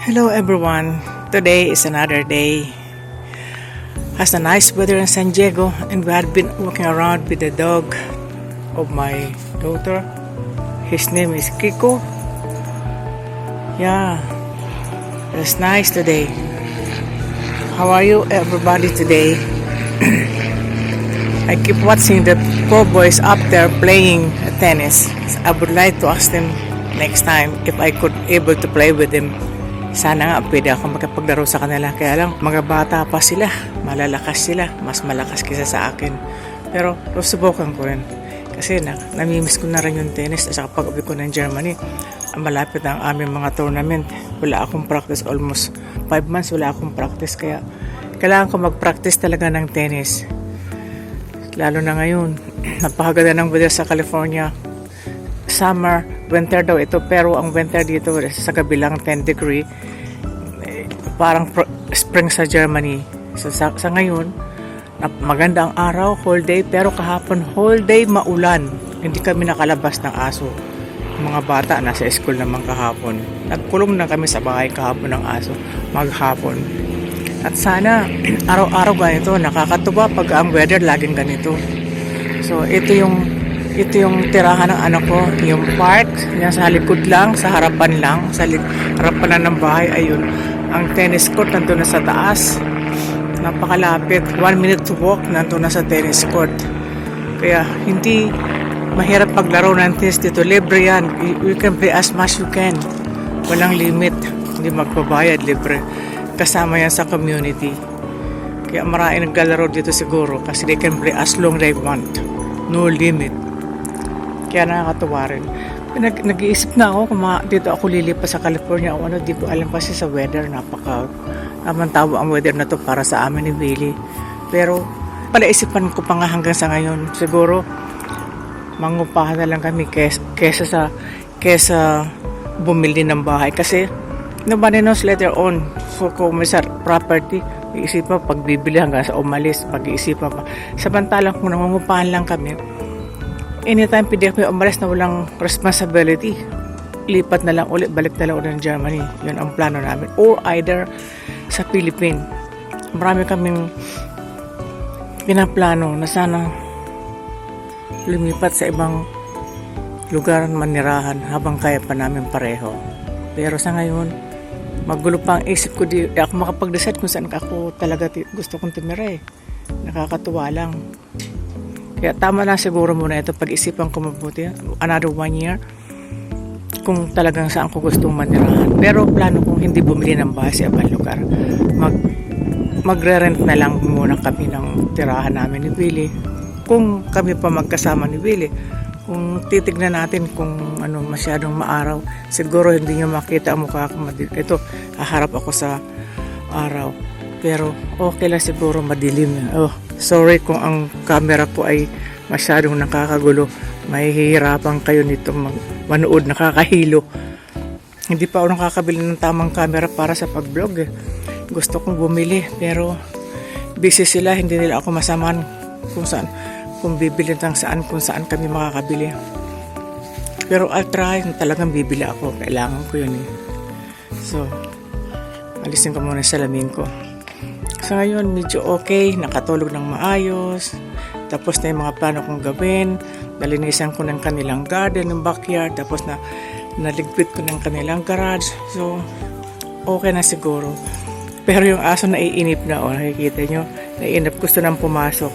Hello everyone. Today is another day. Has a nice weather in San Diego and we had been walking around with the dog of my daughter. His name is Kiko. Yeah, it's nice today. How are you everybody today? I keep watching the poor boys up there playing tennis. I would like to ask them next time if I could able to play with them. Sana nga pwede ako makapaglaro sa kanila. Kaya lang mga bata pa sila, malalakas sila, mas malakas kaysa sa akin. Pero susubukan ko rin kasi namimiss ko na rin yung tennis. At saka pag-uwi ko ng Germany, malapit ang aming mga tournament. Wala akong practice, almost 5 months wala akong practice. Kaya kailangan ko mag-practice talaga ng tennis. Lalo na ngayon, napakaganda ng weather sa California. Summer, winter daw ito, pero ang winter dito sa kabilang 10 degree, parang spring sa Germany. So sa ngayon, maganda ang araw, whole day, pero kahapon whole day maulan. Hindi kami nakalabas ng aso. Mga bata nasa school naman kahapon. Nagkulong na kami sa bahay kahapon ng aso, maghapon. At sana araw-araw ganito, nakakatuwa pag ang weather laging ganito. So ito yung tirahan ng anak ko, yung park, yan sa likod lang, sa harapan lang, sa harapan lang ng bahay, ayun. Ang tennis court nandun na sa taas, napakalapit, 1 minute to walk, nandun na sa tennis court. Kaya hindi mahirap paglaro ng tennis dito, libre yan, you can play as much you can, walang limit, hindi magbabayad, libre, kasama yan sa community. Kaya marami naglalaro dito siguro, kasi they can play as long they want, no limit. Kaya nakakatuwa rin. Nag-iisip na ako kung dito ako lilipas sa California o ano, di ko alam kasi sa weather, namantawa ang weather na to para sa amin ni Billy. Pero palaisipan ko pa nga hanggang sa ngayon, siguro mangupahan na lang kami kesa bumili ng bahay. Kasi nobody knows later on. So kung may property, iisipan pag bibili hanggang sa umalis, pag-iisipan pa. Samantalang kung nangungupahan lang kami, anytime pwede kami umalis na walang responsibility, lipat na lang ulit, balik na lang ulit ng Germany. Yun ang plano namin. Or either sa Philippines. Marami kaming pinaplano na sana lumipat sa ibang lugar manirahan habang kaya pa namin pareho. Pero sa ngayon, magulo pa ang isip ko, di ako makapag-decide kung saan ako talaga gusto kong tumira eh. Nakakatuwa lang. Kaya tama na siguro muna ito, pag-isipan ko mabuti, another 1 year, kung talagang saan ko gustong manirahan. Pero plano kong hindi bumili ng bahay sa ibang lugar. Magre-rent na lang muna kami ng tirahan namin ni Willie. Kung kami pa magkasama ni Willie, kung titignan natin kung ano masyadong maaraw, siguro hindi nyo makita ang mukha ko. Ito, haharap ako sa araw. Pero okay lang siguro madilim. Sorry kung ang camera ko ay masyadong nakakagulo. Mahihirapan kayo nitong manood, nakakahilo. Hindi pa ako nakakabili ng tamang camera para sa pag-vlog eh. Gusto kong bumili pero busy sila, hindi nila ako masaman kung saan, kung bibili ng saan, kung saan kami makakabili. Pero I'll try, talagang bibili ako. Kailangan ko yun eh. So, alisin ko muna sa salamin ko. So ngayon, medyo okay, nakatulog ng maayos, tapos na yung mga plano kong gawin, nalinisan ko ng kanilang garden, ng backyard, tapos naligpit ko ng kanilang garage, so okay na siguro. Pero yung aso naiinip na, nakikita nyo, naiinip, gusto nang pumasok.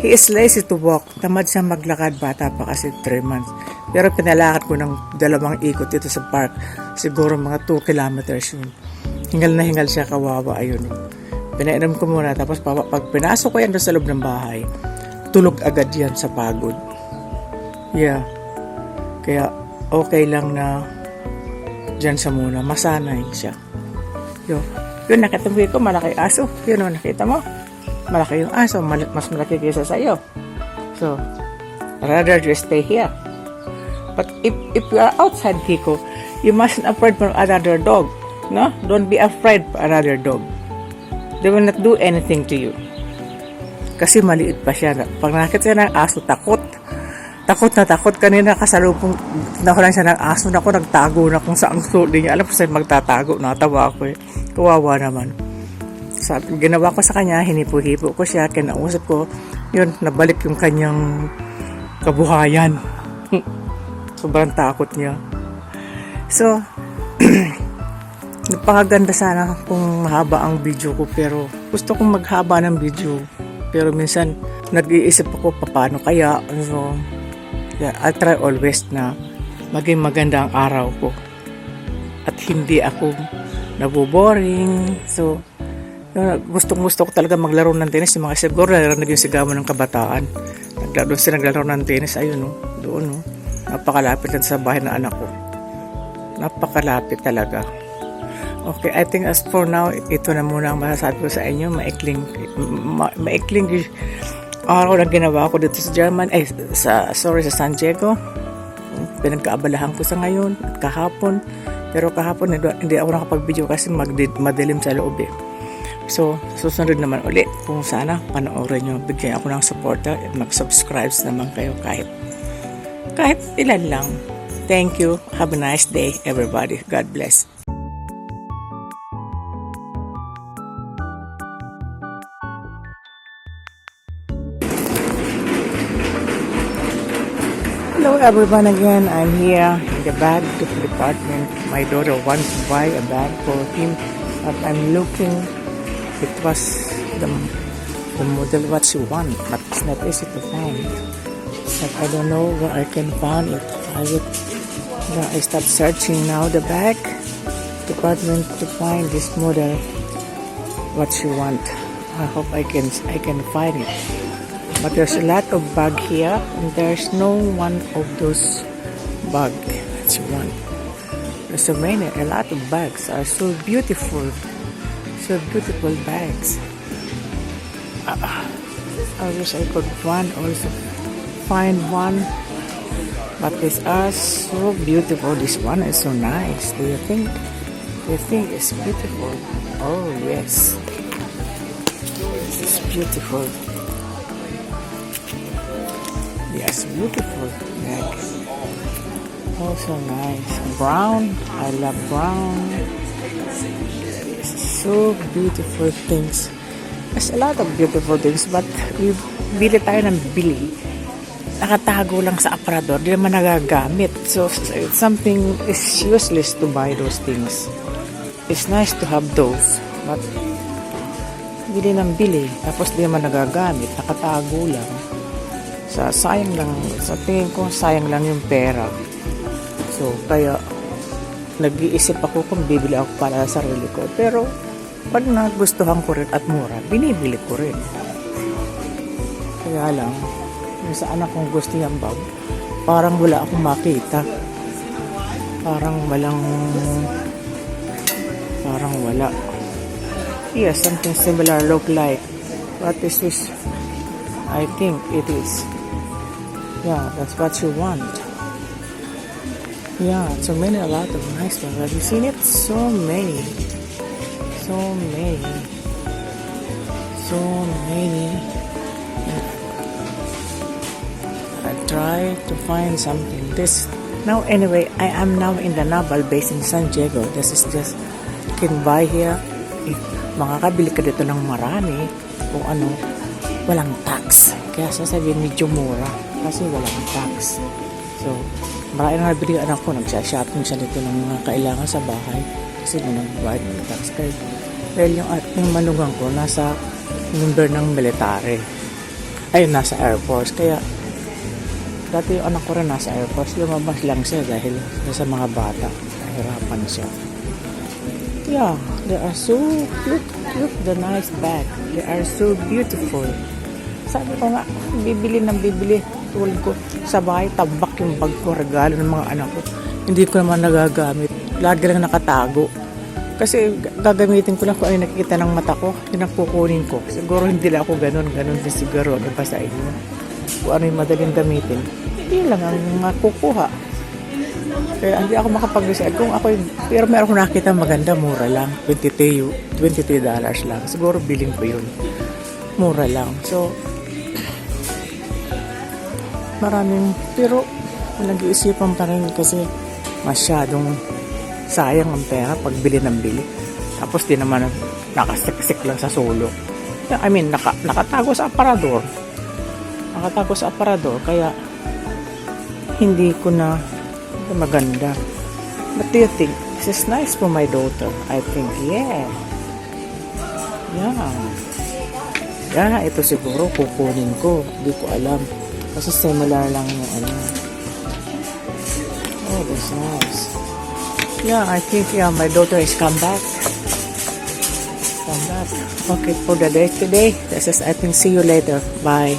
He is lazy to walk, tamad siya maglakad, bata pa kasi 3 months. Pero pinalakad ko ng 2 ikot dito sa park, siguro mga 2 kilometers yun. Hingal na hingal siya, kawawa, ayun. Pinainom ko muna, tapos pag pinasok ko yan doon sa loob ng bahay, tulog agad yan sa pagod. Yeah. Kaya okay lang na dyan sa muna, masanay siya. Yun, nakatabi ko, malaki aso. Yun, nakita mo? Malaki yung aso, mas malaki kaysa sa iyo. So, rather just stay here. But if you are outside, Kiko, you mustn't afraid for another dog. No? Don't be afraid for another dog. They will not do anything to you. Kasi maliit pa siya. Pag nakita siya ng aso, takot. takot na takot. Kanina kasalubong na ko lang siya ng aso na ako, nagtago na kung saan ko. Di niya alam kung saan magtatago. Natawa ako eh. Kawawa naman. Sabi, ginawa ko sa kanya, hinipo-hipo ko siya, kinausap ko. Yun, nabalik yung kanyang kabuhayan. Sobrang takot niya. So, napakaganda sana kung mahaba ang video ko, pero gusto kong maghaba ng video. Pero minsan, nag-iisip ako paano kaya. So, yeah, I'll try always na maging maganda ang araw ko. At hindi ako naboboring. So, gusto ko talaga maglaro ng tennis. Yung mga siguro narinig yung sigawan ng kabataan. Doon sila naglalaro ng tennis. Ayun, no? Doon, no? Napakalapit lang sa bahay ng anak ko. Napakalapit talaga. Okay, I think as for now, ito na muna ang masasabi ko sa inyo. Maikling araw na ginawa ko dito sa German. Sa San Diego. Pinagkaabalahan ko sa ngayon at kahapon. Pero kahapon hindi ako nakapag-video kasi madilim sa loob eh. So, susunod naman ulit. Kung sana, panoorin nyo. Bigyan ako ng supporta at mag-subscribe naman kayo kahit ilan lang. Thank you. Have a nice day, everybody. God bless. Hello everyone again. I'm here in the bag department. My daughter wants to buy a bag for him, but I'm looking. It was the model what she want, but it's not easy to find. But I don't know where I can find it. I start searching now the bag department to find this model what she want. I hope I can find it. But there's a lot of bag here, and there's no one of those bag that she want. There's so many, a lot of bags are so beautiful. So beautiful bags. I wish I could find one, but these are so beautiful. This one is so nice. Do you think it's beautiful? Oh yes, this is beautiful. Yes, beautiful bag. Oh, so nice. Brown. I love brown. So beautiful things. There's a lot of beautiful things, but bili tayo ng bili. Nakatago lang sa aparador, di naman nagagamit. So something is useless to buy those things. It's nice to have those, but bili ng bili, tapos di naman nagagamit, nakatago lang. Sayang lang, sa tingin ko sayang lang yung pera. So kaya nag-iisip ako kung bibili ako para sa sarili ko, pero pag nagustuhan ko rin at mura, binibili ko rin. Kaya lang, yung sa anak kong gusto yung bag, parang wala akong makita. Parang wala. Yes, something similar look like. What is this? I think it is. Yeah, that's what you want. Yeah, so many, a lot of nice ones. Have you seen it? So many. I try to find something. Now anyway, I am now in the Naval base in San Diego. This is just, you can buy here. Makakabili ka dito ng marami kung ano, walang tax. Kaya sasabihin medyo mura kasi walang tax. So, marami na nabili ang anak ko. Nagsha-shopping siya dito ng mga kailangan sa bahay kasi nag-bayad ng tax. Dahil yung manugang ko nasa member ng military. Ayun, nasa Air Force. Kaya dati yung anak ko rin nasa Air Force. Lumabas lang siya dahil sa mga bata. Nahirapan siya. Yeah, they are so cute. Look, the nice bag. They are so beautiful. Sabi ko nga, bibili. Tulad ko sa bahay, tabak yung bag ko, regalo ng mga anak ko. Hindi ko naman nagagamit. Lagi lang nakatago. Kasi gagamitin ko lang kung ay nakikita ng mata ko, yun ang kukunin ko. Siguro hindi lang ako ganun din siguro. Ano pa sa inyo? Kung ano yung madaling gamitin, yun lang ang makukuha. Kaya hindi ako makapag-decide kung ako yung, pero meron ko nakita maganda, mura lang. $23 lang. Siguro biling ko yun. Mura lang. So, maraming, pero nag-iisipan pa rin kasi masyadong sayang ang pera pag bili ng bili. Tapos di naman nakasiksik lang sa sulok. I mean, nakatago sa aparador. Nakatago sa aparador, kaya hindi ko na maganda. But do you think this is nice for my daughter? I think, yeah. Yeah, ito siguro kukunin ko. Hindi ko alam. Kasi similar lang yung ano. Oh, that's nice. Yeah, I think, my daughter is come back. Come back. Okay, for the day today, this is, I think, see you later. Bye.